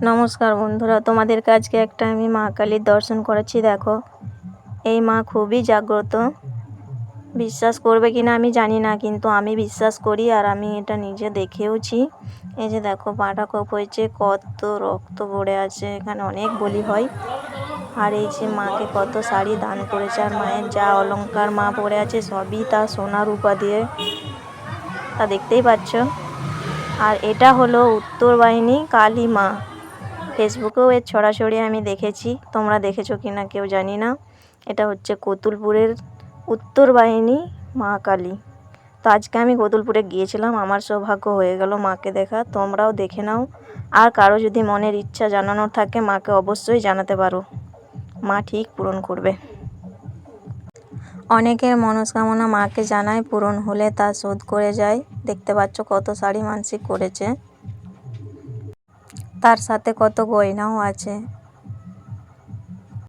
নমস্কার বন্ধুরা, তোমাদেরকে আজকে একটা আমি মা কালীর দর্শন করাচ্ছি। দেখো, এই মা খুবই জাগ্রত। বিশ্বাস করবে কিনা আমি জানি না, কিন্তু আমি বিশ্বাস করি আর আমি এটা নিজে দেখেওছি। এই যে দেখো, পাটা কোপ হয়েছে, কত রক্ত পড়ে আছে, এখানে অনেক বলি হয়। আর এই যে মাকে কত শাড়ি দান করেছে, আর মায়ের যা অলংকার মা পরে আছে সবই তা সোনা রূপা দিয়ে, তা দেখতেই পাচ্ছ। আর এটা হলো উত্তরবাহিনী কালী মা। ফেসবুকেও এর ছড়াছড়ি আমি দেখেছি, তোমরা দেখেছো কিনা কেউ জানি না। এটা হচ্ছে কতুলপুরের উত্তরবাহিনী মা কালী। তো আজকে আমি কতুলপুরে গিয়েছিলাম, আমার সৌভাগ্য হয়ে গেল মাকে দেখা। তোমরাও দেখে নাও, আর কারো যদি মনের ইচ্ছা জানানোর থাকে মাকে অবশ্যই জানাতে পারো, মা ঠিক পূরণ করবে। অনেকের মনস্কামনা মাকে জানায়, পূরণ হলে তা শোধ করে যায়। দেখতে পাচ্ছ কত শাড়ি মানসিক করেছে, তার সাথে কত গয়নাও আছে।